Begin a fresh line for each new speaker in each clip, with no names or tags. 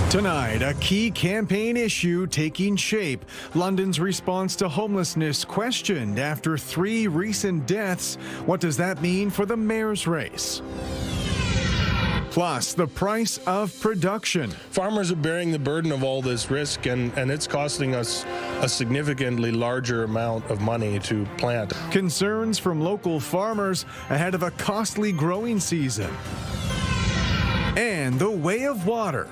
Tonight, a key campaign issue taking shape. London's response to homelessness questioned after 3 recent deaths. What does that mean for the mayor's race? Plus, the price of production.
Farmers are bearing the burden of all this risk, and it's costing us a significantly larger amount of money to plant.
Concerns from local farmers ahead of a costly growing season. And the way of water.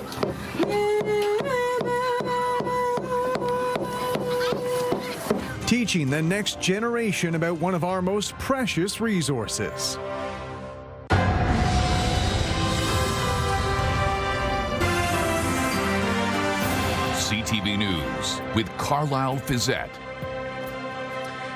Teaching the next generation about one of our most precious resources.
CTV News with Carlyle Fiset.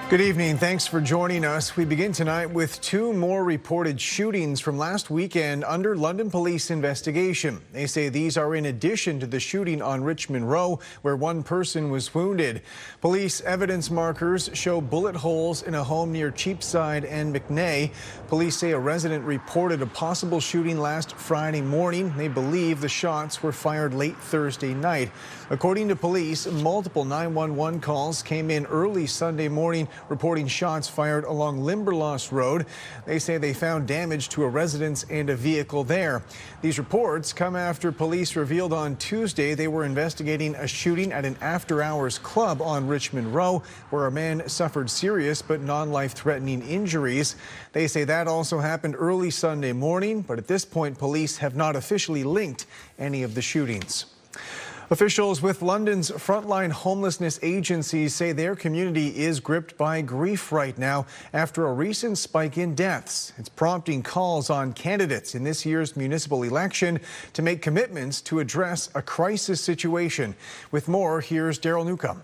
Good evening. Thanks for joining us. We begin tonight with 2 more reported shootings from last weekend under London police investigation. They say these are in addition to the shooting on Richmond Row, where 1 person was wounded. Police evidence markers show bullet holes in a home near Cheapside and McNay. Police say a resident reported a possible shooting last Friday morning. They believe the shots were fired late Thursday night. According to police, multiple 911 calls came in early Sunday morning reporting shots fired along Limberlost Road. They say they found damage to a residence and a vehicle there. These reports come after police revealed on Tuesday they were investigating a shooting at an after-hours club on Richmond Row, where a man suffered serious but non-life-threatening injuries. They say that also happened early Sunday morning, but at this point, police have not officially linked any of the shootings. Officials with London's frontline homelessness agencies say their community is gripped by grief right now after a recent spike in deaths. It's prompting calls on candidates in this year's municipal election to make commitments to address a crisis situation. With more, here's Daryl Newcomb.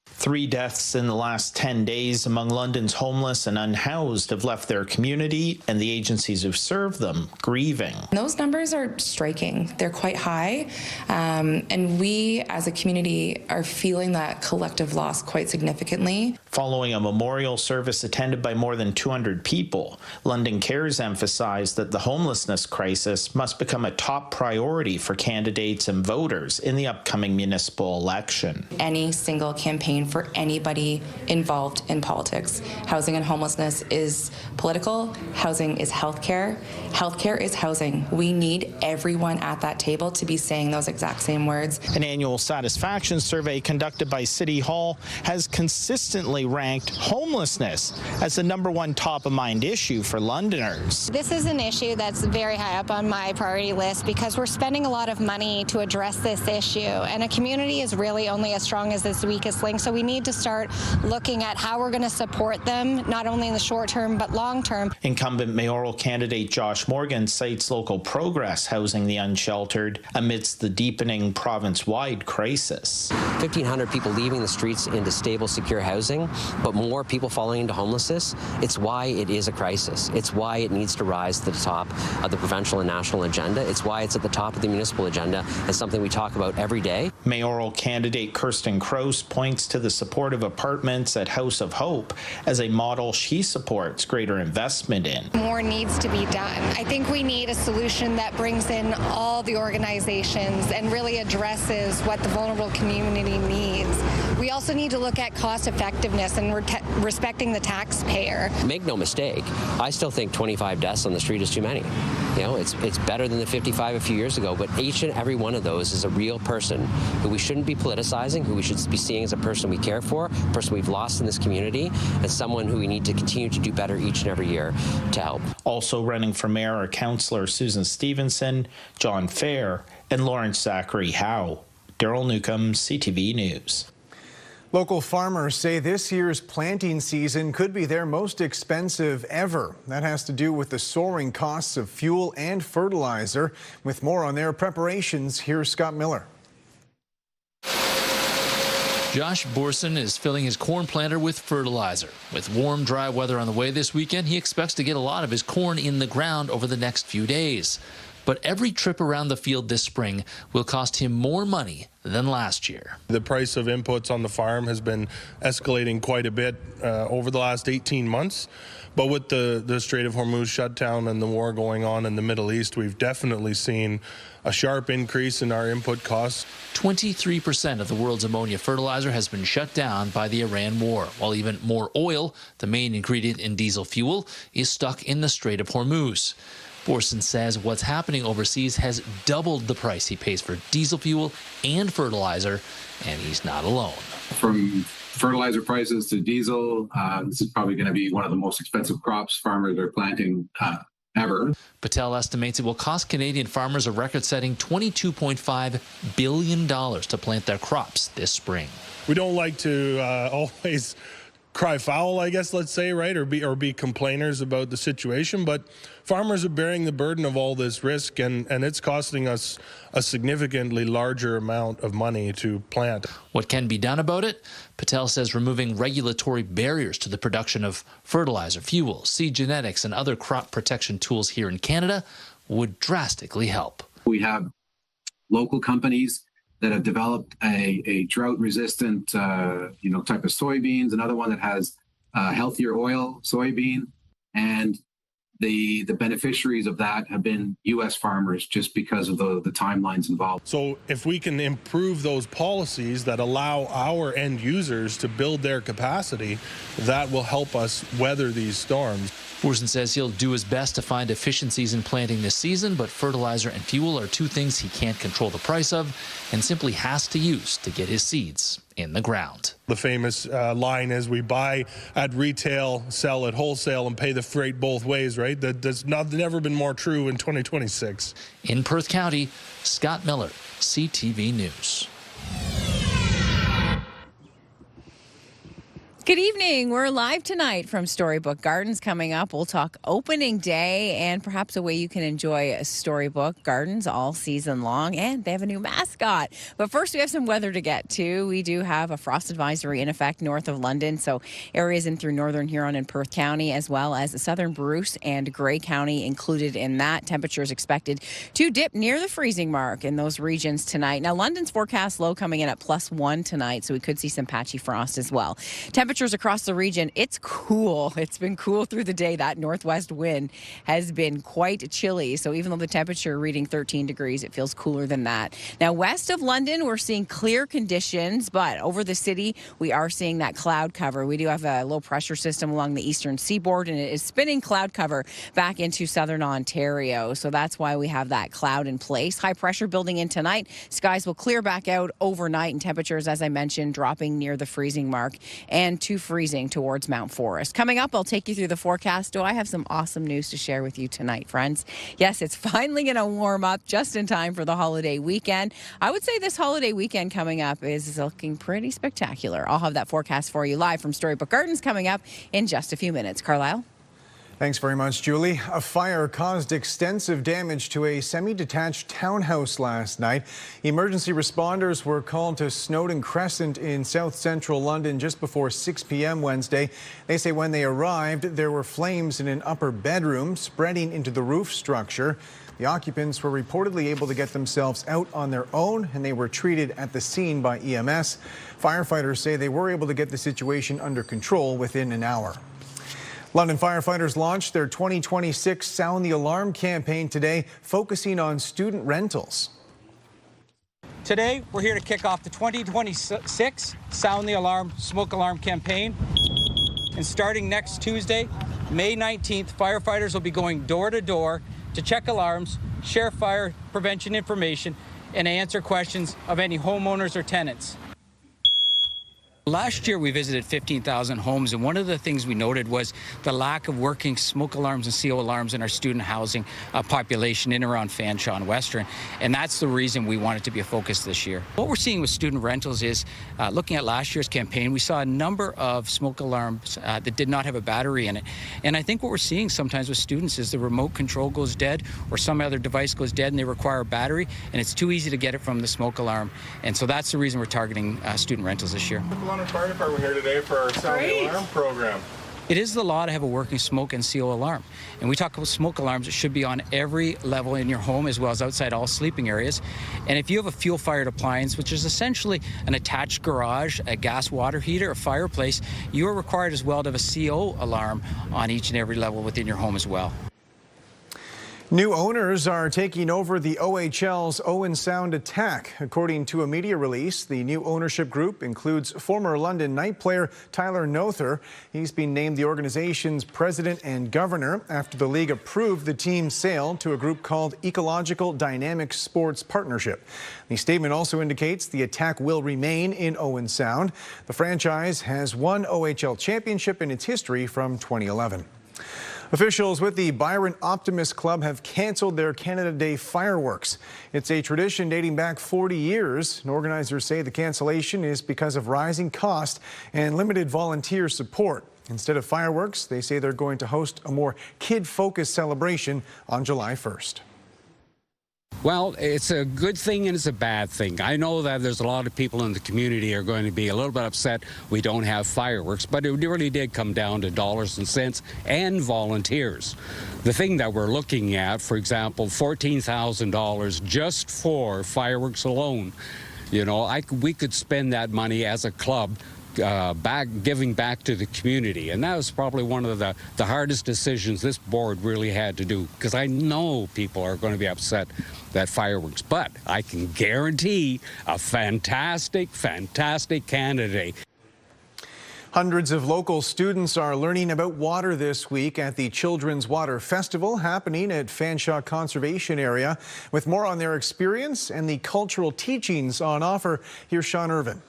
3 deaths in the last 10 days among London's homeless and unhoused have left their community and the agencies who serve them grieving.
Those numbers are striking. They're quite high, and we as a community are feeling that collective loss quite significantly.
Following a memorial service attended by more than 200 people, London Cares emphasized that the homelessness crisis must become a top priority for candidates and voters in the upcoming municipal election.
Any single campaign for anybody involved in politics. Housing and homelessness is political. Housing is healthcare. Healthcare is housing. We need everyone at that table to be saying those exact same words.
An annual satisfaction survey conducted by City Hall has consistently ranked homelessness as the #1 top-of-mind issue for Londoners.
This is an issue that's very high up on my priority list because we're spending a lot of money to address this issue, and a community is really only as strong as its weakest link. So we need to start looking at how we're going to support them, not only in the short term, but long term.
Incumbent mayoral candidate Josh Morgan cites local progress housing the unsheltered amidst the deepening province-wide crisis.
1,500 people leaving the streets into stable, secure housing, but more people falling into homelessness. It's why it is a crisis. It's why it needs to rise to the top of the provincial and national agenda. It's why it's at the top of the municipal agenda and something we talk about every day.
Mayoral candidate Kirsten Kroos points to the support of apartments at House of Hope as a model she supports greater investment in.
More needs to be done. I think we need a solution that brings in all the organizations and really addresses what the vulnerable community needs. We also need to look at cost effectiveness and respecting the taxpayer.
Make no mistake, I still think 25 deaths on the street is too many. You know, it's better than the 55 a few years ago, but each and every one of those is a real person who we shouldn't be politicizing, who we should be seeing as a person we care for, a person we've lost in this community, and someone who we need to continue to do better each and every year to help.
Also running for mayor are Councillor Susan Stevenson, John Fair, and Lawrence Zachary Howe. Daryl Newcomb, CTV News.
Local farmers say this year's planting season could be their most expensive ever. That has to do with the soaring costs of fuel and fertilizer. With more on their preparations, here's Scott Miller.
Josh Borson is filling his corn planter with fertilizer. With warm, dry weather on the way this weekend, he expects to get a lot of his corn in the ground over the next few days. But every trip around the field this spring will cost him more money than last year.
The price of inputs on the farm has been escalating quite a bit over the last 18 months. But with the Strait of Hormuz shutdown and the war going on in the Middle East, we've definitely seen a sharp increase in our input costs.
23% of the world's ammonia fertilizer has been shut down by the Iran war, while even more oil, the main ingredient in diesel fuel, is stuck in the Strait of Hormuz. Borson says what's happening overseas has doubled the price he pays for diesel fuel and fertilizer, and he's not alone.
From fertilizer prices to diesel, this is probably going to be one of the most expensive crops farmers are planting ever.
Patel estimates it will cost Canadian farmers a record-setting $22.5 billion to plant their crops this spring.
We don't like to always cry foul, I guess, let's say, right, or be complainers about the situation, but farmers are bearing the burden of all this risk, and it's costing us a significantly larger amount of money to plant.
What can be done about it? Patel says removing regulatory barriers to the production of fertilizer, fuel, seed genetics, and other crop protection tools here in Canada would drastically help.
We have local companies that have developed a drought-resistant, type of soybeans. Another one that has healthier oil soybean, and the beneficiaries of that have been U.S. farmers just because of the timelines involved.
So if we can improve those policies that allow our end users to build their capacity, that will help us weather these storms.
Borson says he'll do his best to find efficiencies in planting this season, but fertilizer and fuel are two things he can't control the price of and simply has to use to get his seeds in the ground.
The famous line is, we buy at retail, sell at wholesale, and pay the freight both ways, right? That's never been more true in 2026.
In Perth County, Scott Miller, CTV News.
Good evening. We're live tonight from Storybook Gardens. Coming up, we'll talk opening day and perhaps a way you can enjoy Storybook Gardens all season long. And they have a new mascot. But first, we have some weather to get to. We do have a frost advisory in effect north of London, so areas in through northern Huron and Perth County, as well as southern Bruce and Grey County included in that. Temperatures expected to dip near the freezing mark in those regions tonight. Now, London's forecast low coming in at +1 tonight, so we could see some patchy frost as well. Temperatures across the region, it's cool. It's been cool through the day. That northwest wind has been quite chilly. So even though the temperature reading 13 degrees, it feels cooler than that. Now, west of London, we're seeing clear conditions, but over the city, we are seeing that cloud cover. We do have a low pressure system along the eastern seaboard, and it is spinning cloud cover back into southern Ontario. So that's why we have that cloud in place. High pressure building in tonight. Skies will clear back out overnight, and temperatures, as I mentioned, dropping near the freezing mark and to freezing towards Mount Forest. Coming up, I'll take you through the forecast. I have some awesome news to share with you tonight, friends. Yes, it's finally going to warm up just in time for the holiday weekend. I would say this holiday weekend coming up is looking pretty spectacular. I'll have that forecast for you live from Storybook Gardens coming up in just a few minutes. Carlyle?
Thanks very much, Julie. A fire caused extensive damage to a semi-detached townhouse last night. Emergency responders were called to Snowdon Crescent in south central London just before 6 p.m. Wednesday. They say when they arrived, there were flames in an upper bedroom spreading into the roof structure. The occupants were reportedly able to get themselves out on their own, and they were treated at the scene by EMS. Firefighters say they were able to get the situation under control within an hour. London firefighters launched their 2026 Sound the Alarm campaign today, focusing on student rentals.
Today, we're here to kick off the 2026 Sound the Alarm Smoke Alarm campaign. And starting next Tuesday, May 19th, firefighters will be going door to door to check alarms, share fire prevention information, and answer questions of any homeowners or tenants. Last year, we visited 15,000 homes, and one of the things we noted was the lack of working smoke alarms and CO alarms in our student housing population in and around Fanshawe and Western, and that's the reason we want it to be a focus this year. What we're seeing with student rentals is, looking at last year's campaign, we saw a number of smoke alarms that did not have a battery in it, and I think what we're seeing sometimes with students is the remote control goes dead or some other device goes dead and they require a battery, and it's too easy to get it from the smoke alarm, and so that's the reason we're targeting student rentals this year.
London Fire Department here today for our Sound the Alarm program.
It is the law to have a working smoke and CO alarm. And we talk about smoke alarms, it should be on every level in your home as well as outside all sleeping areas. And if you have a fuel-fired appliance, which is essentially an attached garage, a gas water heater, a fireplace, you are required as well to have a CO alarm on each and every level within your home as well.
New owners are taking over the OHL's Owen Sound attack. According to a media release, the new ownership group includes former London night player Tyler Nother. He's been named the organization's president and governor after the league approved the team's sale to a group called Ecological Dynamic Sports Partnership. The statement also indicates the attack will remain in Owen Sound. The franchise has won OHL championship in its history from 2011. Officials with the Byron Optimist Club have canceled their Canada Day fireworks. It's a tradition dating back 40 years. And organizers say the cancellation is because of rising cost and limited volunteer support. Instead of fireworks, they say they're going to host a more kid-focused celebration on July 1st.
Well, it's a good thing and it's a bad thing. I know that there's a lot of people in the community are going to be a little bit upset we don't have fireworks, but it really did come down to dollars and cents and volunteers. The thing that we're looking at, for example, $14,000 just for fireworks alone. You know, we could spend that money as a club giving back to the community, and that was probably one of the hardest decisions this board really had to do, because I know people are going to be upset that fireworks, but I can guarantee a fantastic candidate.
Hundreds of local students are learning about water this week at the Children's Water Festival happening at Fanshawe Conservation Area. With more on their experience and the cultural teachings on offer, here's Sean Irvin.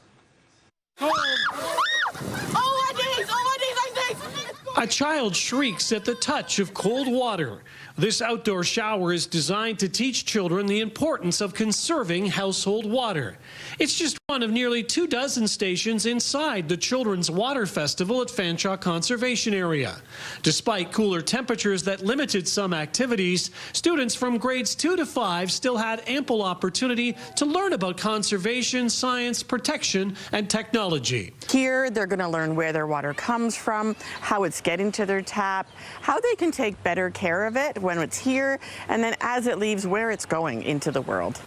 A child shrieks at the touch of cold water. This outdoor shower is designed to teach children the importance of conserving household water. It's just one of nearly 24 stations inside the Children's Water Festival at Fanshawe Conservation Area. Despite cooler temperatures that limited some activities, students from grades 2 to 5 still had ample opportunity to learn about conservation, science, protection, and technology.
Here, they're going to learn where their water comes from, how it's getting to their tap, how they can take better care of it when it's here, and then as it leaves, where it's going into the world.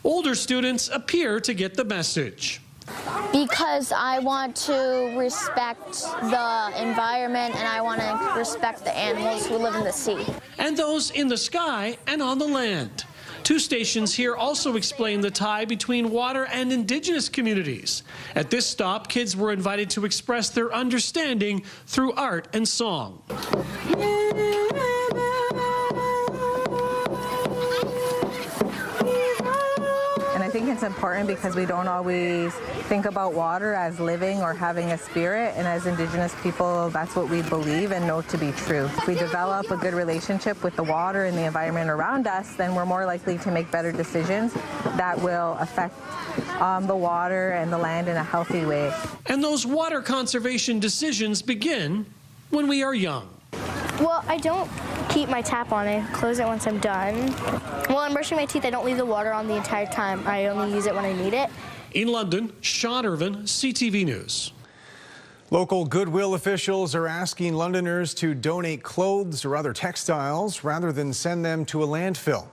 Older students appear to get the message.
Because I want to respect the environment and I want to respect the animals who live in the sea.
And those in the sky and on the land. Two stations here also explain the tie between water and Indigenous communities. At this stop, kids were invited to express their understanding through art and song.
I think it's important because we don't always think about water as living or having a spirit, and as Indigenous people, that's what we believe and know to be true. If we develop a good relationship with the water and the environment around us, then we're more likely to make better decisions that will affect the water and the land in a healthy way.
And those water conservation decisions begin when we are young.
Well, I don't keep my tap on. I close it once I'm done. While I'm brushing my teeth, I don't leave the water on the entire time. I only use it when I need it.
In London, Sean Irvin, CTV News.
Local Goodwill officials are asking Londoners to donate clothes or other textiles rather than send them to a landfill.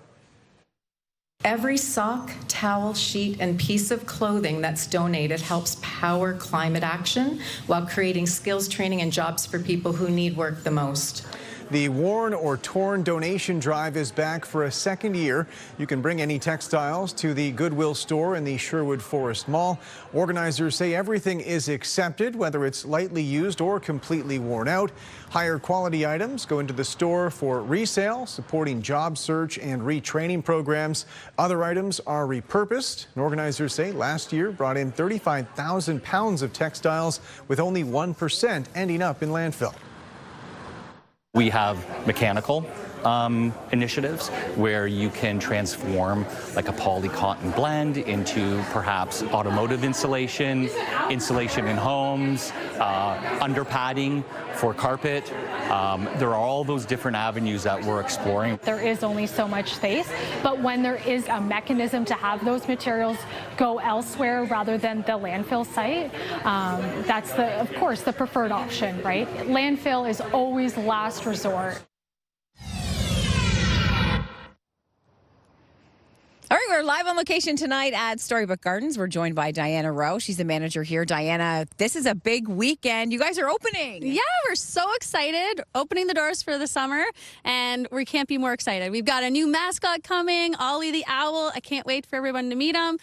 Every sock, towel, sheet, and piece of clothing that's donated helps power climate action while creating skills training and jobs for people who need work the most.
The Worn or Torn donation drive is back for a second year. You can bring any textiles to the Goodwill store in the Sherwood Forest Mall. Organizers say everything is accepted, whether it's lightly used or completely worn out. Higher quality items go into the store for resale, supporting job search and retraining programs. Other items are repurposed. And organizers say last year brought in 35,000 pounds of textiles, with only 1% ending up in landfill.
We have mechanical, initiatives where you can transform like a poly cotton blend into perhaps automotive insulation, insulation in homes, under padding for carpet. There are all those different avenues that we're exploring.
There is only so much space, but when there is a mechanism to have those materials go elsewhere rather than the landfill site, that's of course the preferred option, right? Landfill is always last resort.
All right, we're live on location tonight at Storybook Gardens. We're joined by Diana Rowe. She's the manager here. Diana, this is a big weekend. You guys are opening.
Yeah, we're so excited. Opening the doors for the summer, and we can't be more excited. We've got a new mascot coming, Ollie the Owl. I can't wait for everyone to meet him.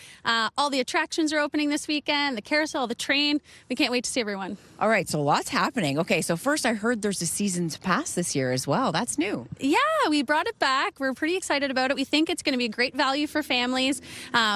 All the attractions are opening this weekend, the carousel, the train. We can't wait to see everyone.
All right, so lots happening. Okay, so first I heard there's a season's pass this year as well. That's new.
Yeah, we brought it back. We're pretty excited about it. We think it's going to be a great value for families.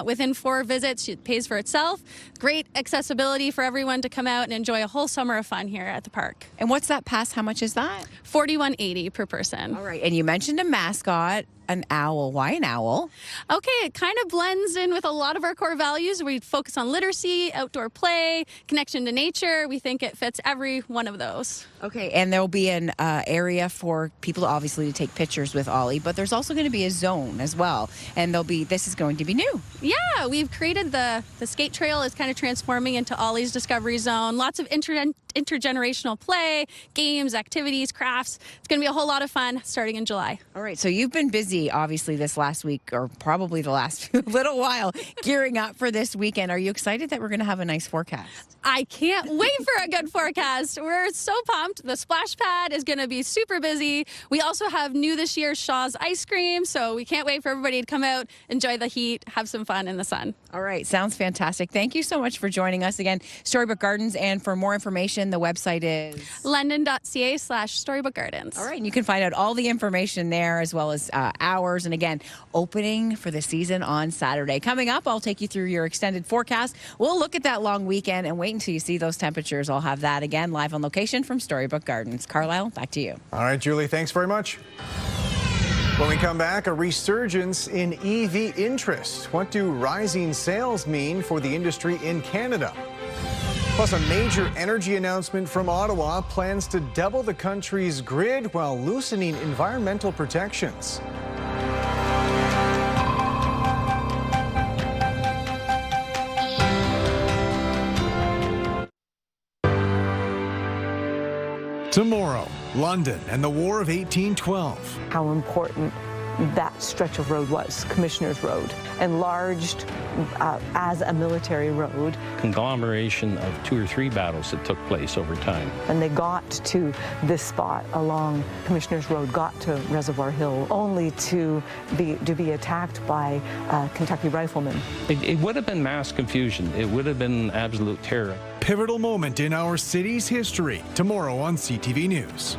Within 4 visits, it pays for itself. Great accessibility for everyone to come out and enjoy a whole summer of fun here at the park.
And what's that pass? How much is that?
$41.80 per person.
All right, and you mentioned a mascot. An owl. Why an owl?
Okay, it kind of blends in with a lot of our core values. We focus on literacy, outdoor play, connection to nature. We think it fits every one of those.
Okay, and there'll be an area for people obviously to take pictures with Ollie, but there's also going to be a zone as well. And this is going to be new.
Yeah, we've created the skate trail is kind of transforming into Ollie's Discovery Zone. Lots of intergenerational play, games, activities, crafts. It's going to be a whole lot of fun starting in July.
All right, so you've been busy obviously this last week, or probably the last little while, gearing up for this weekend. Are you excited that we're going to have a nice forecast?
I can't wait for a good forecast. We're so pumped. The splash pad is going to be super busy. We also have new this year Shaw's ice cream, so we can't wait for everybody to come out, enjoy the heat, have some fun in the sun.
All right, sounds fantastic. Thank you so much for joining us again, Storybook Gardens, and for more information, the website is
london.ca/Storybook Gardens.
All right, and you can find out all the information there, as well as hours, and again, opening for the season on Saturday. Coming up, I'll take you through your extended forecast. We'll look at that long weekend and wait until you see those temperatures. I'll have that again live on location from Storybook Gardens. Carlyle, back to you.
All right, Julie, thanks very much. When we come back, a resurgence in EV interest. What do rising sales mean for the industry in Canada? Plus, a major energy announcement from Ottawa plans to double the country's grid while loosening environmental protections. Tomorrow, London and the War of 1812.
How important that stretch of road was, Commissioner's Road, enlarged as a military road.
Conglomeration of 2 or 3 battles that took place over time.
And they got to this spot along Commissioner's Road, got to Reservoir Hill, only to be attacked by Kentucky riflemen.
It would have been mass confusion. It would have been absolute terror.
Pivotal moment in our city's history. Tomorrow on CTV News.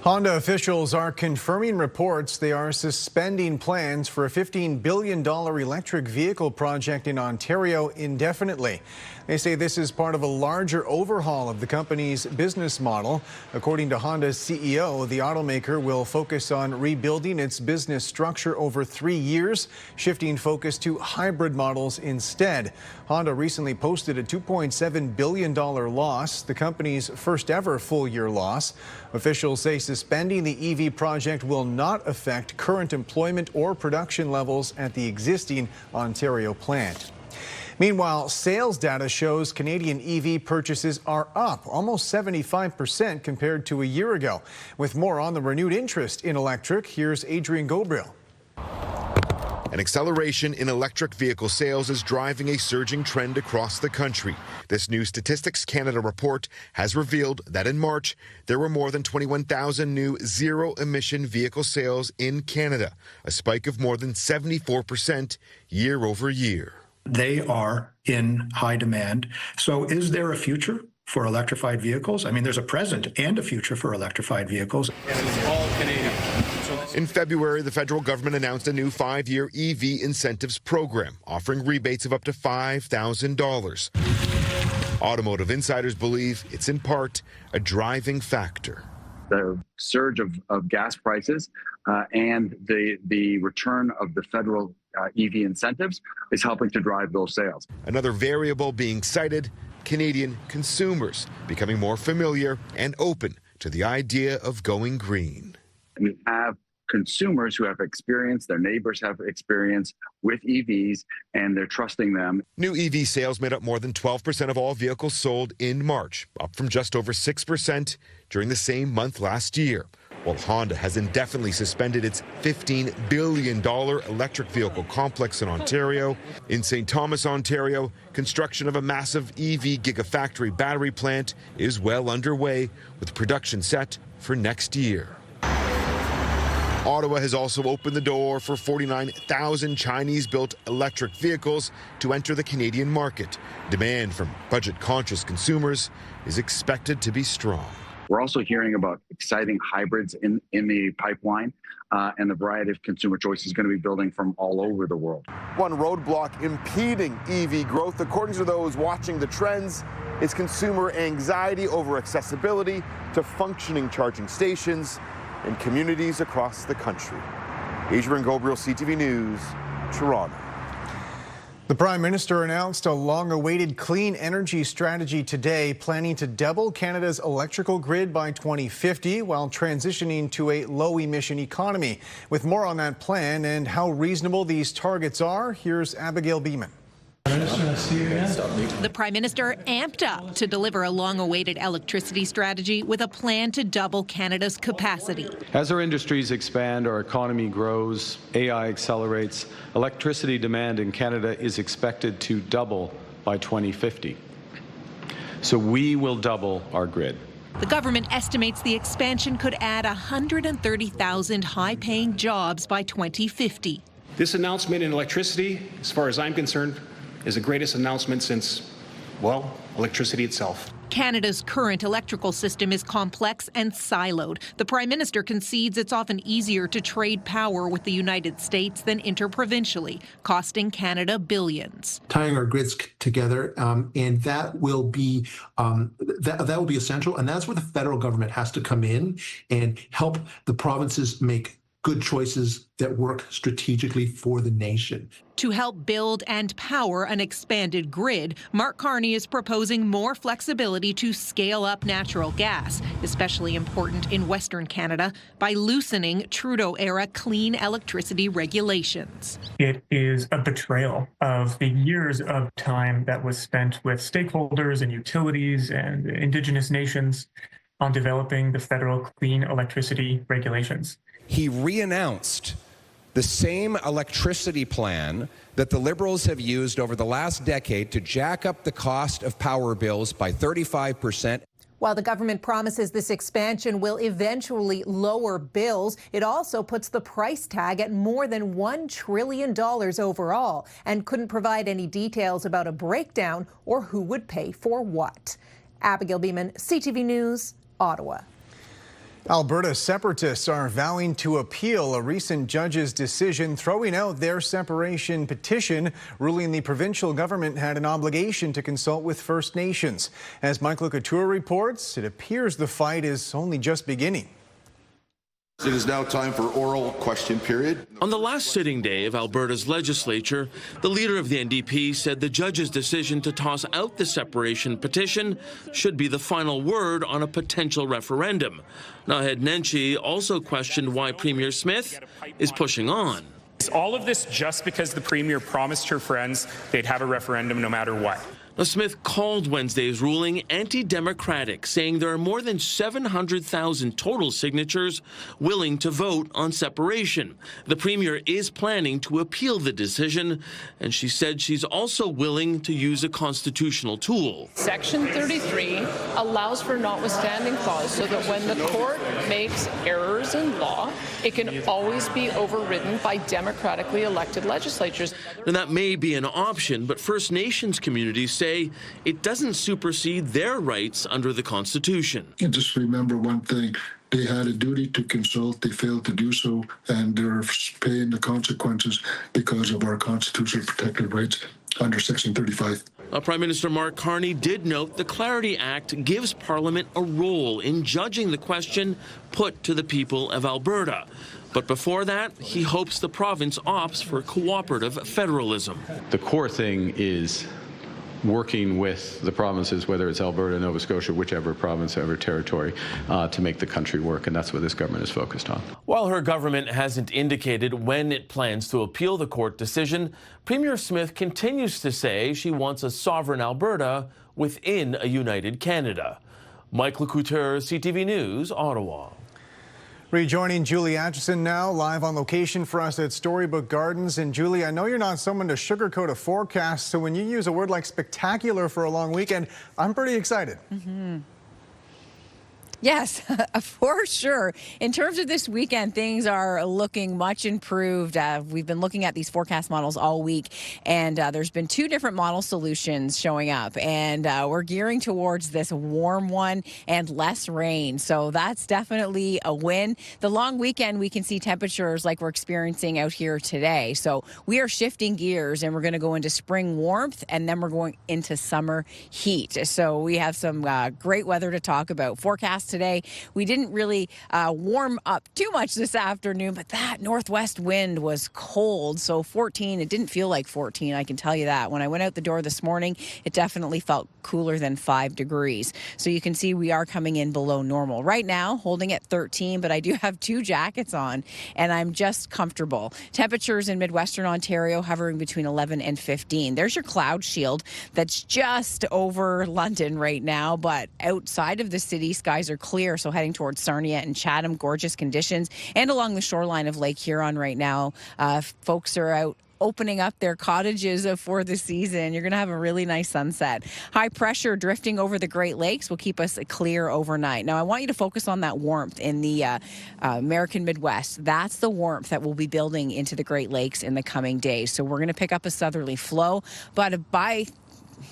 Honda officials are confirming reports they are suspending plans for a $15 billion electric vehicle project in Ontario indefinitely. They say this is part of a larger overhaul of the company's business model. According to Honda's CEO, the automaker will focus on rebuilding its business structure over 3 years, shifting focus to hybrid models instead. Honda recently posted a $2.7 billion loss, the company's first ever full-year loss. Officials say suspending the EV project will not affect current employment or production levels at the existing Ontario plant. Meanwhile, sales data shows Canadian EV purchases are up almost 75% compared to a year ago. With more on the renewed interest in electric, here's Adrian Gobriel.
An acceleration in electric vehicle sales is driving a surging trend across the country. This new Statistics Canada report has revealed that in March, there were more than 21,000 new zero-emission vehicle sales in Canada, a spike of more than 74% year over year.
They are in high demand. So is there a future for electrified vehicles? I mean, there's a present and a future for electrified vehicles.
All Canadian. In February, the federal government announced a new 5-year EV incentives program, offering rebates of up to $5,000. Automotive insiders believe it's in part a driving factor.
the surge of gas prices and the return of the federal EV incentives is helping to drive those sales.
Another variable being cited, Canadian consumers becoming more familiar and open to the idea of going green.
We have consumers who have experience, their neighbors have experience with EVs, and they're trusting them.
New EV sales made up more than 12% of all vehicles sold in March, up from just over 6% during the same month last year. While Honda has indefinitely suspended its $15 billion electric vehicle complex in Ontario. In St. Thomas, Ontario, construction of a massive EV gigafactory battery plant is well underway, with production set for next year. Ottawa has also opened the door for 49,000 Chinese-built electric vehicles to enter the Canadian market. Demand from budget-conscious consumers is expected to be strong.
We're also hearing about exciting hybrids in the pipeline, and the variety of consumer choices is going to be building from all over the world.
One roadblock impeding EV growth, according to those watching the trends, is consumer anxiety over accessibility to functioning charging stations in communities across the country. Adrian Gabriel, CTV News, Toronto.
The Prime Minister announced a long-awaited clean energy strategy today, planning to double Canada's electrical grid by 2050 while transitioning to a low-emission economy. With more on that plan and how reasonable these targets are, here's Abigail Beeman.
The Prime Minister amped up to deliver a long-awaited electricity strategy with a plan to double Canada's capacity.
As our industries expand, our economy grows, AI accelerates, electricity demand in Canada is expected to double by 2050. So we will double our grid.
The government estimates the expansion could add 130,000 high-paying jobs by 2050.
This announcement in electricity, as far as I'm concerned, is the greatest announcement since, well, electricity itself.
Canada's current electrical system is complex and siloed. The Prime Minister concedes it's often easier to trade power with the United States than interprovincially, costing Canada billions.
Tying our grids together, and that will be that will be essential, and that's where the federal government has to come in and help the provinces make good choices that work strategically for the nation.
To help build and power an expanded grid, Mark Carney is proposing more flexibility to scale up natural gas, especially important in Western Canada, by loosening Trudeau-era clean electricity regulations.
It is a betrayal of the years of time that was spent with stakeholders and utilities and Indigenous nations on developing the federal clean electricity regulations.
He re-announced the same electricity plan that the Liberals have used over the last decade to jack up the cost of power bills by 35%.
While the government promises this expansion will eventually lower bills, it also puts the price tag at more than $1 trillion overall and couldn't provide any details about a breakdown or who would pay for what. Abigail Beeman, CTV News, Ottawa.
Alberta separatists are vowing to appeal a recent judge's decision throwing out their separation petition, ruling the provincial government had an obligation to consult with First Nations. As Michael Couture reports, it appears the fight is only just beginning.
It is now time for oral question period.
On the last sitting day of Alberta's legislature, the leader of the NDP said the judge's decision to toss out the separation petition should be the final word on a potential referendum. Naheed Nenshi also questioned why Premier Smith is pushing on.
Is all of this just because the Premier promised her friends they'd have a referendum no matter what?
Now, Smith called Wednesday's ruling anti-democratic, saying there are more than 700,000 total signatures willing to vote on separation. The Premier is planning to appeal the decision, and she said she's also willing to use a constitutional tool.
Section 33 allows for notwithstanding clause so that when the court makes errors in law, it can always be overridden by democratically elected legislatures.
And that may be an option, but First Nations communities say it doesn't supersede their rights under the Constitution.
And just remember one thing, they had a duty to consult, they failed to do so, and they're paying the consequences because of our constitutionally protected rights under Section 35.
Prime Minister Mark Carney did note the Clarity Act gives Parliament a role in judging the question put to the people of Alberta. But before that, he hopes the province opts for cooperative federalism.
The core thing is working with the provinces, whether it's Alberta, Nova Scotia, whichever province, whichever territory, to make the country work, and that's what this government is focused on.
While her government hasn't indicated when it plans to appeal the court decision, Premier Smith continues to say she wants a sovereign Alberta within a united Canada. Mike Lecouteur, CTV News, Ottawa.
Rejoining Julie Atchison now, live on location for us at Storybook Gardens. And Julie, I know you're not someone to sugarcoat a forecast, so when you use a word like spectacular for a long weekend, I'm pretty excited.
Yes, for sure. In terms of this weekend, things are looking much improved. We've been looking at these forecast models all week, and there's been 2 different model solutions showing up, and we're gearing towards this warm one and less rain. So that's definitely a win. The long weekend, we can see temperatures like we're experiencing out here today. So we are shifting gears, and we're going to go into spring warmth, and then we're going into summer heat. So we have some great weather to talk about. Forecast today, we didn't really warm up too much this afternoon, but that northwest wind was cold. So 14, it didn't feel like 14, I can tell you that. When I went out the door this morning, it definitely felt cooler than 5 degrees. So you can see we are coming in below normal. Right now, holding at 13, but I do have 2 jackets on, and I'm just comfortable. Temperatures in Midwestern Ontario hovering between 11 and 15. There's your cloud shield that's just over London right now, but outside of the city, skies are clear, so heading towards Sarnia and Chatham, gorgeous conditions. And along the shoreline of Lake Huron right now, folks are out opening up their cottages for the season. You're going to have a really nice sunset. High pressure drifting over the Great Lakes will keep us clear overnight. Now, I want you to focus on that warmth in the American Midwest. That's the warmth that will be building into the Great Lakes in the coming days. So we're going to pick up a southerly flow, but by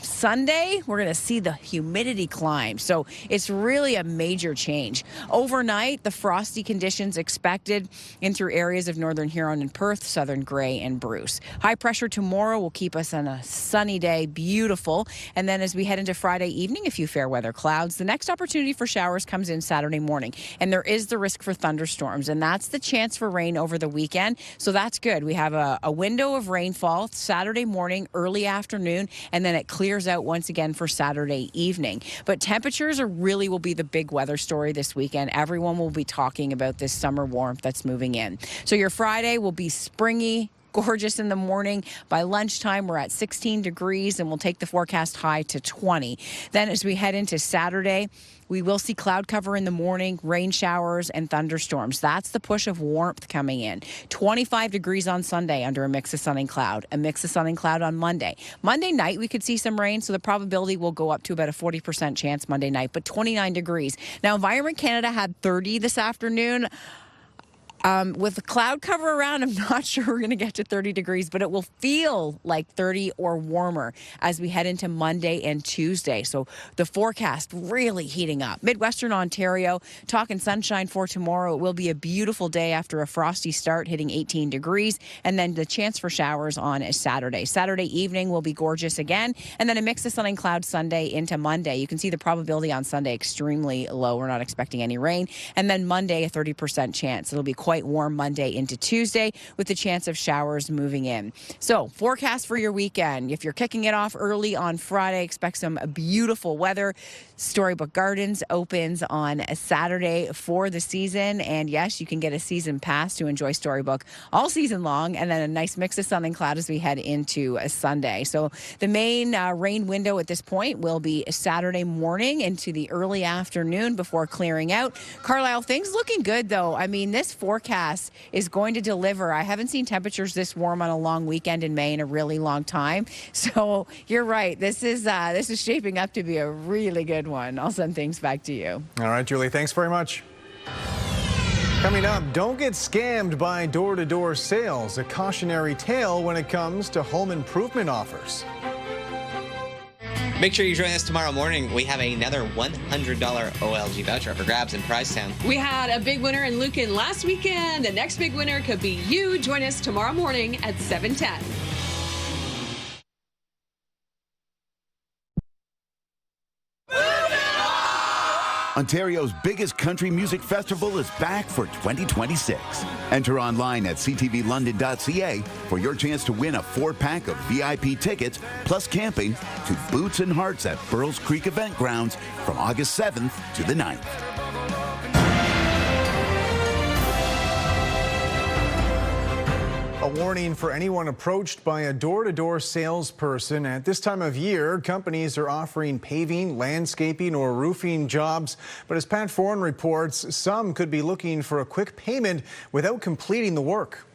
Sunday, we're going to see the humidity climb. So it's really a major change. Overnight, the frosty conditions expected in through areas of northern Huron and Perth, southern Grey and Bruce. High pressure tomorrow will keep us on a sunny day, beautiful. And then as we head into Friday evening, a few fair weather clouds. The next opportunity for showers comes in Saturday morning. And there is the risk for thunderstorms. And that's the chance for rain over the weekend. So that's good. We have a window of rainfall Saturday morning, early afternoon, and then it clears out once again for Saturday evening. But temperatures really will be the big weather story this weekend. Everyone will be talking about this summer warmth that's moving in. So your Friday will be springy, gorgeous in the morning. By lunchtime, we're at 16 degrees, and we'll take the forecast high to 20. Then as we head into Saturday, we will see cloud cover in the morning, rain showers, and thunderstorms. That's the push of warmth coming in. 25 degrees on Sunday under a mix of sun and cloud. A mix of sun and cloud on Monday. Monday night, we could see some rain, so the probability will go up to about a 40% chance Monday night, but 29 degrees. Now, Environment Canada had 30 this afternoon. With the cloud cover around, I'm not sure we're going to get to 30 degrees, but it will feel like 30 or warmer as we head into Monday and Tuesday. So the forecast really heating up. Midwestern Ontario, talking sunshine for tomorrow. It will be a beautiful day after a frosty start, hitting 18 degrees. And then the chance for showers on Saturday. Saturday evening will be gorgeous again. And then a mix of sun and cloud Sunday into Monday. You can see the probability on Sunday extremely low. We're not expecting any rain. And then Monday, a 30% chance. It'll be quite warm Monday into Tuesday with the chance of showers moving in. So forecast for your weekend. If you're kicking it off early on Friday, expect some beautiful weather. Storybook Gardens opens on a Saturday for the season. And yes, you can get a season pass to enjoy Storybook all season long, and then a nice mix of sun and cloud as we head into a Sunday. So the main rain window at this point will be Saturday morning into the early afternoon before clearing out. Carlyle, things looking good though. I mean, this forecast is going to deliver. I haven't seen temperatures this warm on a long weekend in May in a really long time. So you're right. This is shaping up to be a really good one. I'll send things back to you.
All right, Julie, thanks very much. Coming up, don't get scammed by door-to-door sales. A cautionary tale when it comes to home improvement offers.
Make sure you join us tomorrow morning. We have another $100 OLG voucher up for grabs in Pricetown.
We had a big winner in Lucan last weekend. The next big winner could be you. Join us tomorrow morning at 7:10.
Ontario's biggest country music festival is back for 2026. Enter online at ctvlondon.ca for your chance to win a 4-pack of VIP tickets plus camping to Boots and Hearts at Burles Creek Event Grounds from August 7th to the 9th.
A warning for anyone approached by a door-to-door salesperson. At this time of year, companies are offering paving, landscaping, or roofing jobs. But as Pat Foran reports, some could be looking for a quick payment without completing the work.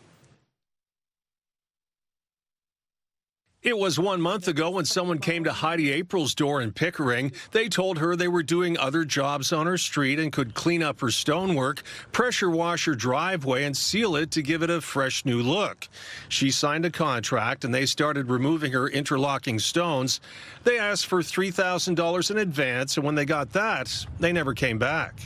It was 1 month ago when someone came to Heidi April's door in Pickering. They told her they were doing other jobs on her street and could clean up her stonework, pressure wash her driveway, and seal it to give it a fresh new look. She signed a contract and they started removing her interlocking stones. They asked for $3,000 in advance, and when they got that, they never came back.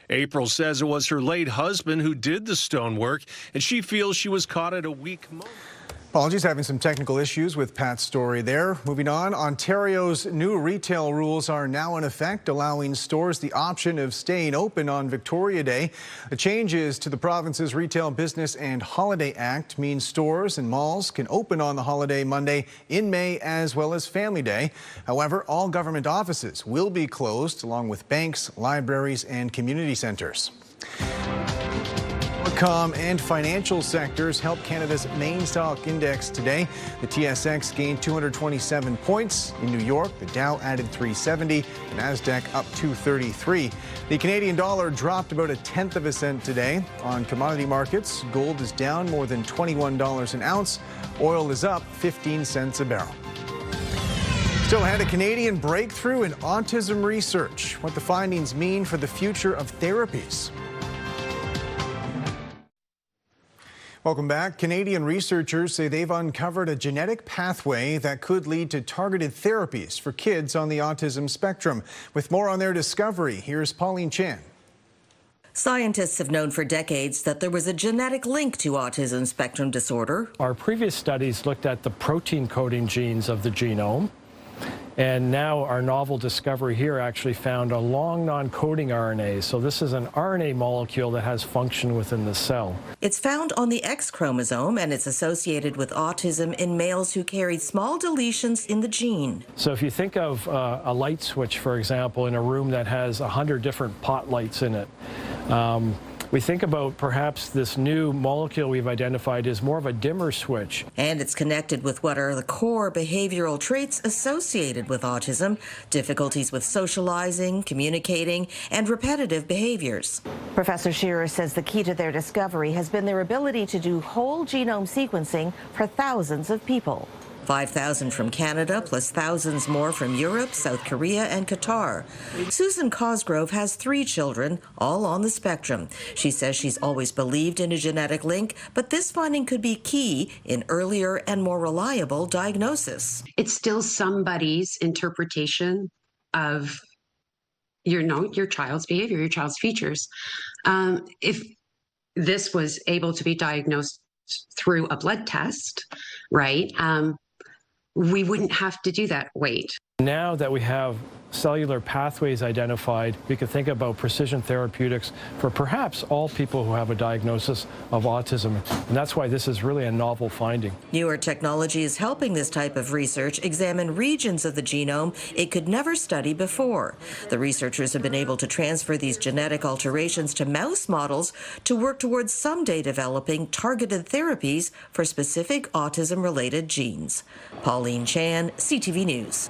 April says it was her late husband who did the stonework, and she feels she was caught at a weak moment.
Apologies, having some technical issues with Pat's story there. Moving on, Ontario's new retail rules are now in effect, allowing stores the option of staying open on Victoria Day. The changes to the province's Retail Business and Holiday Act mean stores and malls can open on the holiday Monday in May as well as Family Day. However, all government offices will be closed, along with banks, libraries, and community centres. Telecom and financial sectors helped Canada's main stock index today. The TSX gained 227 points. In New York, the Dow added 370, the NASDAQ up 233. The Canadian dollar dropped about 1/10 cent today. On commodity markets, gold is down more than $21 an ounce. Oil is up 15 cents a barrel. Still ahead, a Canadian breakthrough in autism research. What the findings mean for the future of therapies. Welcome back. Canadian researchers say they've uncovered a genetic pathway that could lead to targeted therapies for kids on the autism spectrum. With more on their discovery, here's Pauline Chan.
Scientists have known for decades that there was a genetic link to autism spectrum disorder.
Our previous studies looked at the protein coding genes of the genome. And now our novel discovery here actually found a long non-coding RNA. So this is an RNA molecule that has function within the cell.
It's found on the X chromosome, and it's associated with autism in males who carry small deletions in the gene.
So if you think of a light switch, for example, in a room that has 100 different pot lights in it, we think about perhaps this new molecule we've identified is more of a dimmer switch.
And it's connected with what are the core behavioral traits associated with autism: difficulties with socializing, communicating, and repetitive behaviors.
Professor Shearer says the key to their discovery has been their ability to do whole genome sequencing for thousands of people.
5,000 from Canada, plus thousands more from Europe, South Korea, and Qatar. Susan Cosgrove has 3 children, all on the spectrum. She says she's always believed in a genetic link, but this finding could be key in earlier and more reliable diagnosis.
It's still somebody's interpretation of your child's behavior, your child's features. If this was able to be diagnosed through a blood test, right, we wouldn't have to do that wait.
Now that we have cellular pathways identified, we could think about precision therapeutics for perhaps all people who have a diagnosis of autism. And that's why this is really a novel finding.
Newer technology is helping this type of research examine regions of the genome it could never study before. The researchers have been able to transfer these genetic alterations to mouse models to work towards someday developing targeted therapies for specific autism-related genes. Pauline Chan, CTV News.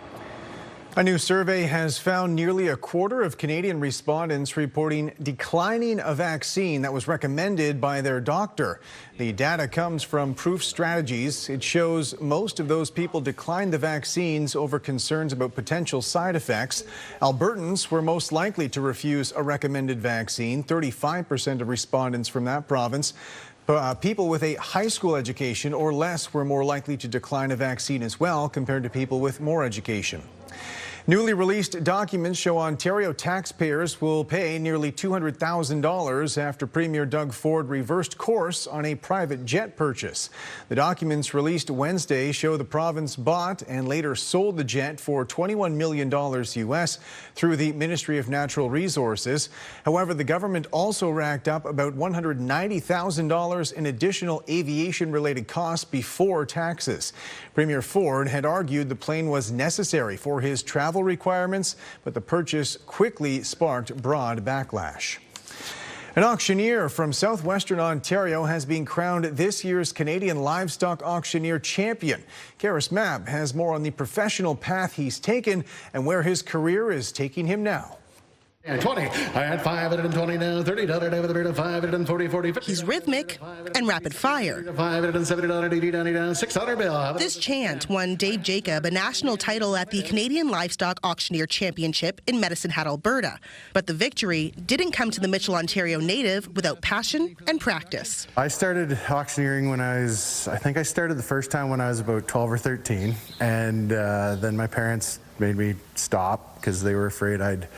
A new survey has found nearly a quarter of Canadian respondents reporting declining a vaccine that was recommended by their doctor. The data comes from Proof Strategies. It shows most of those people declined the vaccines over concerns about potential side effects. Albertans were most likely to refuse a recommended vaccine, 35% of respondents from that province. People with a high school education or less were more likely to decline a vaccine as well, compared to people with more education. Newly released documents show Ontario taxpayers will pay nearly $200,000 after Premier Doug Ford reversed course on a private jet purchase. The documents released Wednesday show the province bought and later sold the jet for $21 million US through the Ministry of Natural Resources. However, the government also racked up about $190,000 in additional aviation-related costs before taxes. Premier Ford had argued the plane was necessary for his travel requirements, but the purchase quickly sparked broad backlash. An auctioneer from southwestern Ontario has been crowned this year's Canadian Livestock Auctioneer Champion. Karis Mapp has more on the professional path he's taken and where his career is taking him now.
20. I had 520 now, $30, 540, 40, 50.
He's rhythmic and rapid fire.
$570, 600 bill.
This chant won Dave Jacob a national title at the Canadian Livestock Auctioneer Championship in Medicine Hat, Alberta. But the victory didn't come to the Mitchell, Ontario native without passion and practice.
I started auctioneering when I think I started the first time when I was about 12 or 13. And then my parents made me stop because they were afraid I'd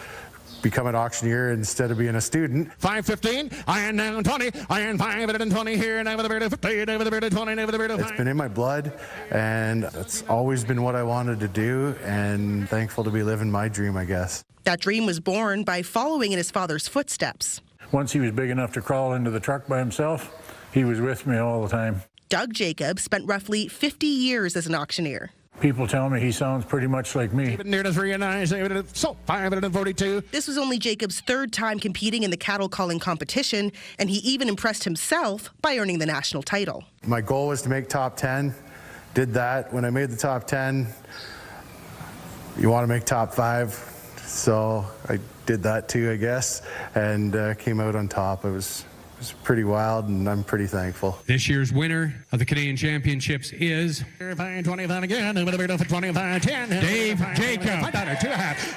become an auctioneer instead of being a student.
515, I am down 20, I am 520 here, and I have the bird 50, I have the bird 20, I have the bird 5.
It's been in my blood, and it's always been what I wanted to do, and thankful to be living my dream, I guess.
That dream was born by following in his father's footsteps.
Once he was big enough to crawl into the truck by himself, he was with me all the time.
Doug Jacob spent roughly 50 years as an auctioneer.
People tell me he sounds pretty much like me.
Near to 3 and 9, so 542.
This was only Jacob's third time competing in the cattle calling competition, and he even impressed himself by earning the national title.
My goal was to make top 10. Did that. When I made the top 10, you want to make top 5. So I did that too, I guess, and came out on top. It was pretty wild, and I'm pretty thankful.
This year's winner of the Canadian Championships is 525 again, Dave Jacob.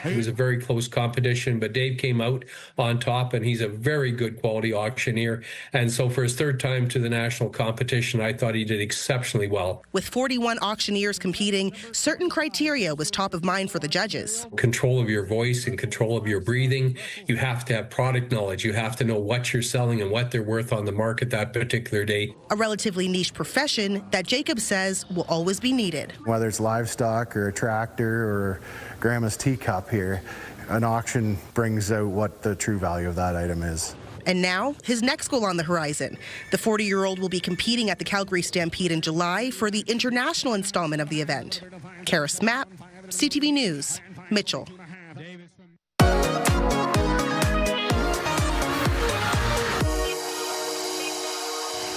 It was a very close competition, but Dave came out on top, and he's a very good quality auctioneer. And so for his third time to the national competition, I thought he did exceptionally well.
With 41 auctioneers competing, certain criteria was top of mind for the judges.
Control of your voice and control of your breathing. You have to have product knowledge. You have to know what you're selling and what they're worth on the market that particular day.
A relatively niche profession that Jacob says will always be needed.
Whether it's livestock or a tractor or grandma's teacup here, an auction brings out what the true value of that item is.
And now, his next goal on the horizon. The 40-year-old will be competing at the Calgary Stampede in July for the international installment of the event. Karis Mapp, CTV News, Mitchell.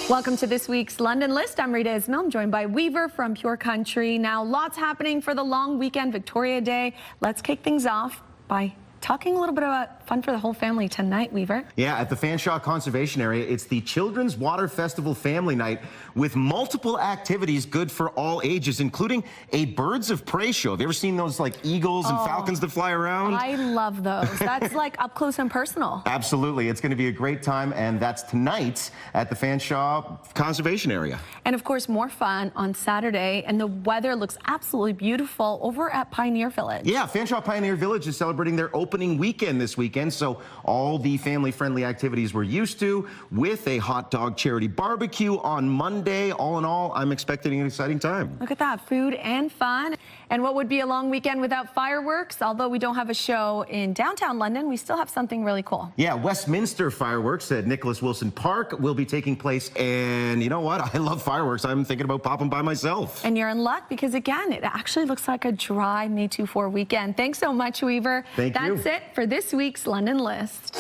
Welcome to this week's London List. I'm Rita Ismail. I'm joined by Weaver from Pure Country. Now, lots happening for the long weekend, Victoria Day. Let's kick things off by talking a little bit about fun for the whole family tonight, Weaver.
Yeah, at the Fanshawe Conservation Area, it's the Children's Water Festival Family Night with multiple activities good for all ages, including a Birds of Prey show. Have you ever seen those like eagles and falcons that fly around?
I love those. That's like up close and personal.
Absolutely. It's going to be a great time, and that's tonight at the Fanshawe Conservation Area.
And of course, more fun on Saturday, and the weather looks absolutely beautiful over at Pioneer Village.
Yeah, Fanshawe Pioneer Village is celebrating their opening weekend this weekend, so all the family-friendly activities we're used to, with a hot dog charity barbecue on Monday. All in all, I'm expecting an exciting time.
Look at that, food and fun. And what would be a long weekend without fireworks? Although we don't have a show in downtown London, we still have something really cool.
Yeah, Westminster fireworks at Nicholas Wilson Park will be taking place. And you know what? I love fireworks. I'm thinking about popping by myself.
And you're in luck because, again, it actually looks like a dry May 24 weekend. Thanks so much, Weaver.
Thank you.
That's it for this week's London List.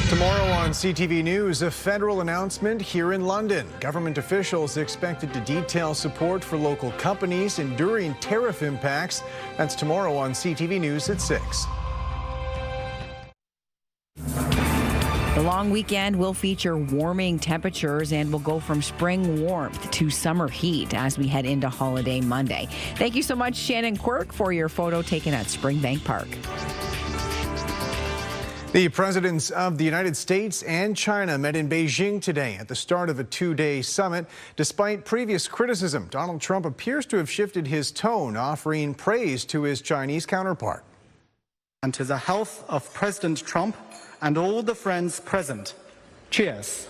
Tomorrow on CTV News, a federal announcement here in London. Government officials expected to detail support for local companies enduring tariff impacts. That's tomorrow on CTV News at 6.
The long weekend will feature warming temperatures and will go from spring warmth to summer heat as we head into holiday Monday. Thank you so much, Shannon Quirk, for your photo taken at Springbank Park.
The presidents of the United States and China met in Beijing today at the start of a two-day summit. Despite previous criticism, Donald Trump appears to have shifted his tone, offering praise to his Chinese counterpart.
And to the health of President Trump and all the friends present, cheers.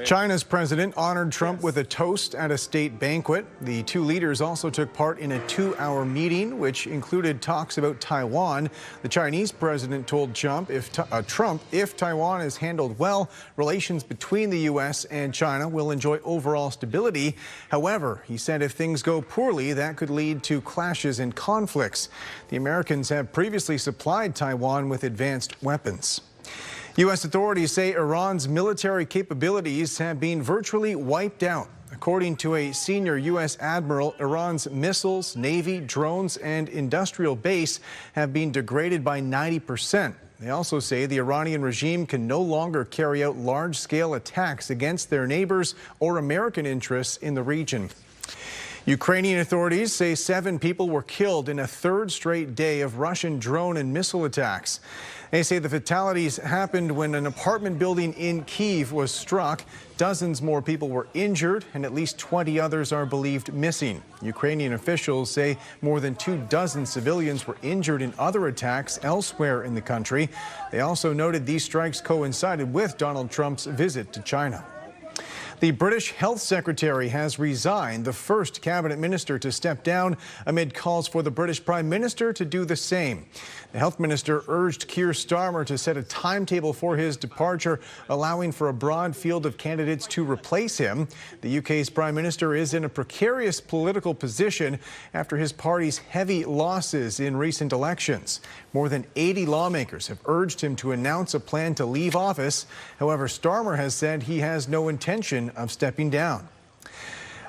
China's president honored Trump with a toast at a state banquet. The two leaders also took part in a 2-hour meeting, which included talks about Taiwan. The Chinese president told Trump if Taiwan is handled well, relations between the U.S. and China will enjoy overall stability. However, he said if things go poorly, that could lead to clashes and conflicts. The Americans have previously supplied Taiwan with advanced weapons. U.S. authorities say Iran's military capabilities have been virtually wiped out. According to a senior U.S. admiral, Iran's missiles, navy, drones, and industrial base have been degraded by 90%. They also say the Iranian regime can no longer carry out large-scale attacks against their neighbors or American interests in the region. Ukrainian authorities say 7 people were killed in a third straight day of Russian drone and missile attacks. They say the fatalities happened when an apartment building in Kyiv was struck. Dozens more people were injured, and at least 20 others are believed missing. Ukrainian officials say more than 24 civilians were injured in other attacks elsewhere in the country. They also noted these strikes coincided with Donald Trump's visit to China. The British Health Secretary has resigned, the first cabinet minister to step down amid calls for the British Prime Minister to do the same. The health minister urged Keir Starmer to set a timetable for his departure, allowing for a broad field of candidates to replace him. The UK's Prime Minister is in a precarious political position after his party's heavy losses in recent elections. More than 80 lawmakers have urged him to announce a plan to leave office. However, Starmer has said he has no intention of stepping down.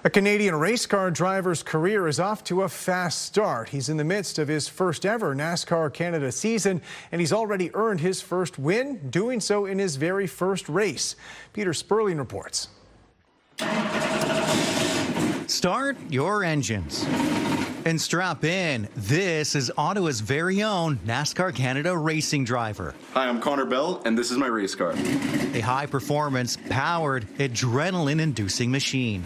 A Canadian race car driver's career is off to a fast start. He's in the midst of his first ever NASCAR Canada season, and he's already earned his first win, doing so in his very first race. Peter Sperling reports.
Start your engines and strap in. This is Ottawa's very own NASCAR Canada racing driver.
Hi, I'm Connor Bell, and this is my race car.
A high-performance, powered, adrenaline-inducing machine.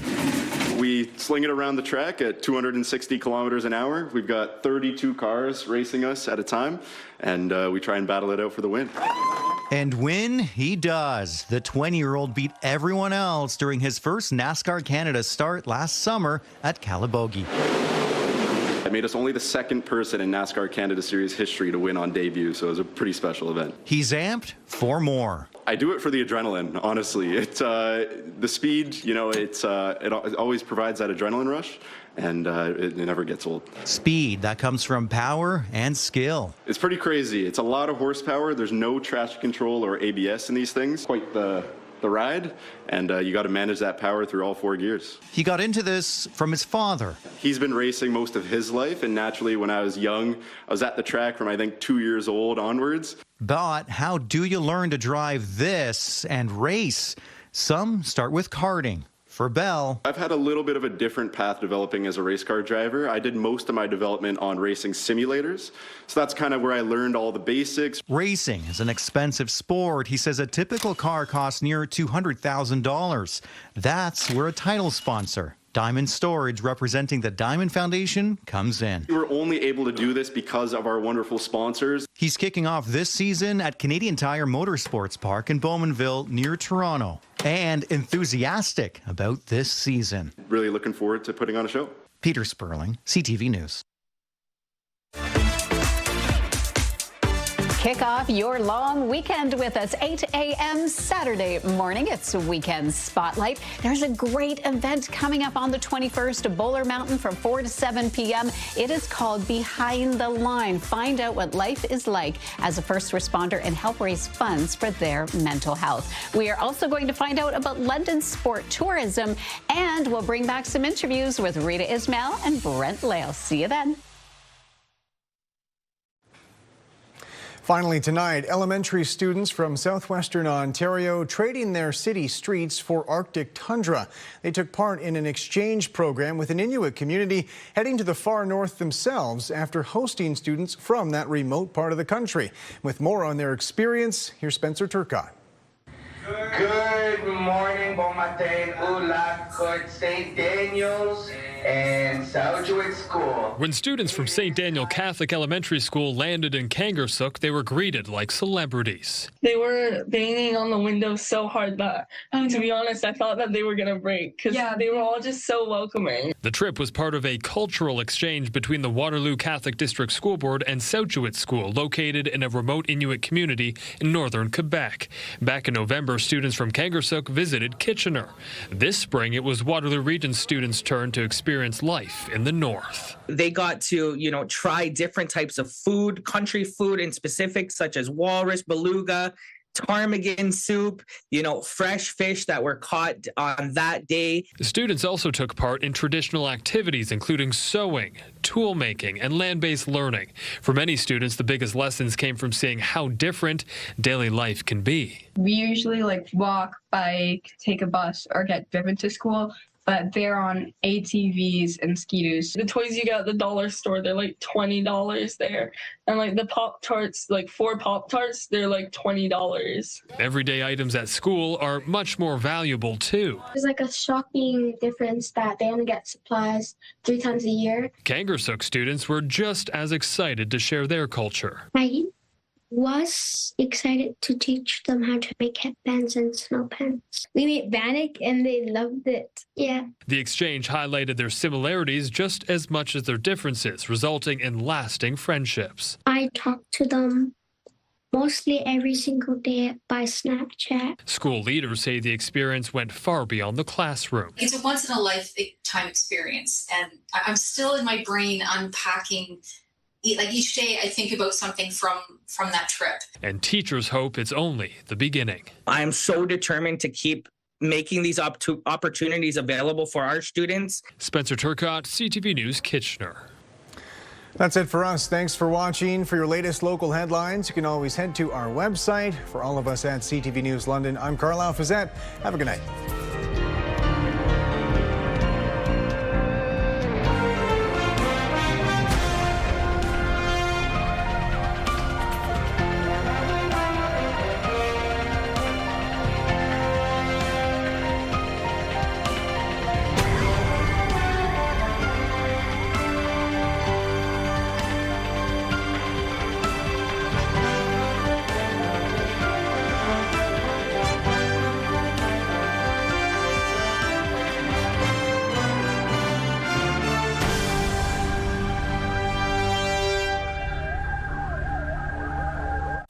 We sling it around the track at 260 kilometers an hour. We've got 32 cars racing us at a time, and we try and battle it out for the win.
And win he does. The 20-year-old beat everyone else during his first NASCAR Canada start last summer at Calabogie.
It made us only the second person in NASCAR Canada Series history to win on debut, so it was a pretty special event.
He's amped for more.
I do it for the adrenaline, honestly. It's the speed, you know, it always provides that adrenaline rush, and it never gets old.
Speed, that comes from power and skill.
It's pretty crazy. It's a lot of horsepower. There's no traction control or ABS in these things. Quite the ride, and you got to manage that power through all 4 gears.
He got into this from his father.
He's been racing most of his life, and naturally when I was young, I was at the track from I think 2 years old onwards.
But how do you learn to drive this and race? Some start with karting. For Bell,
I've had a little bit of a different path developing as a race car driver. I did most of my development on racing simulators, so that's kind of where I learned all the basics.
Racing is an expensive sport. He says a typical car costs near $200,000. That's where a title sponsor, Diamond Storage, representing the Diamond Foundation, comes in.
We were only able to do this because of our wonderful sponsors.
He's kicking off this season at Canadian Tire Motorsports Park in Bowmanville near Toronto, and enthusiastic about this season.
Really looking forward to putting on a show.
Peter Sperling, CTV News.
Kick off your long weekend with us, 8 a.m. Saturday morning. It's Weekend Spotlight. There's a great event coming up on the 21st at Bowler Mountain from 4 to 7 p.m. It is called Behind the Line. Find out what life is like as a first responder and help raise funds for their mental health. We are also going to find out about London sport tourism, and we'll bring back some interviews with Rita Ismail and Brent Lale. See you then.
Finally tonight, elementary students from southwestern Ontario trading their city streets for Arctic tundra. They took part in an exchange program with an Inuit community heading to the far north themselves after hosting students from that remote part of the country. With more on their experience, here's Spencer Turcotte.
Good morning, bon matin, Ula, Kut, St. Daniel's, and Southwood School.
When students from St. Daniel Catholic Elementary School landed in Kangarsuk, they were greeted like celebrities.
They were banging on the windows so hard that, to be honest, I thought that they were going to break because they were all just so welcoming.
The trip was part of a cultural exchange between the Waterloo Catholic District School Board and Southwood School, located in a remote Inuit community in northern Quebec. Back in November, students from Kangarsuk visited Kitchener. This spring, it was Waterloo Region students' turn to experience life in the north.
They got to, try different types of food, country food in specific, such as walrus, beluga, ptarmigan soup, fresh fish that were caught on that day.
The students also took part in traditional activities, including sewing, tool making, and land-based learning. For many students, the biggest lessons came from seeing how different daily life can be.
We usually walk, bike, take a bus, or get driven to school. But they're on ATVs and ski-doos.
The toys you get at the dollar store, they're like $20 there. And the Pop-Tarts, 4 Pop-Tarts, they're like $20.
Everyday items at school are much more valuable too.
There's a shocking difference that they only get supplies 3 times a year.
Kangarsuk students were just as excited to share their culture.
I was excited to teach them how to make headbands and snow pants. We made bannock and they loved it. Yeah.
The exchange highlighted their similarities just as much as their differences, resulting in lasting friendships.
I talk to them mostly every single day by Snapchat.
School leaders say the experience went far beyond the classroom.
It's a once-in-a-lifetime experience, and I'm still in my brain unpacking. Each day I think about something from that trip.
And teachers hope it's only the beginning.
I am so determined to keep making these opportunities available for our students.
Spencer Turcotte, CTV News, Kitchener.
That's it for us. Thanks for watching. For your latest local headlines, you can always head to our website. For all of us at CTV News London, I'm Carlyle Fiset. Have a good night.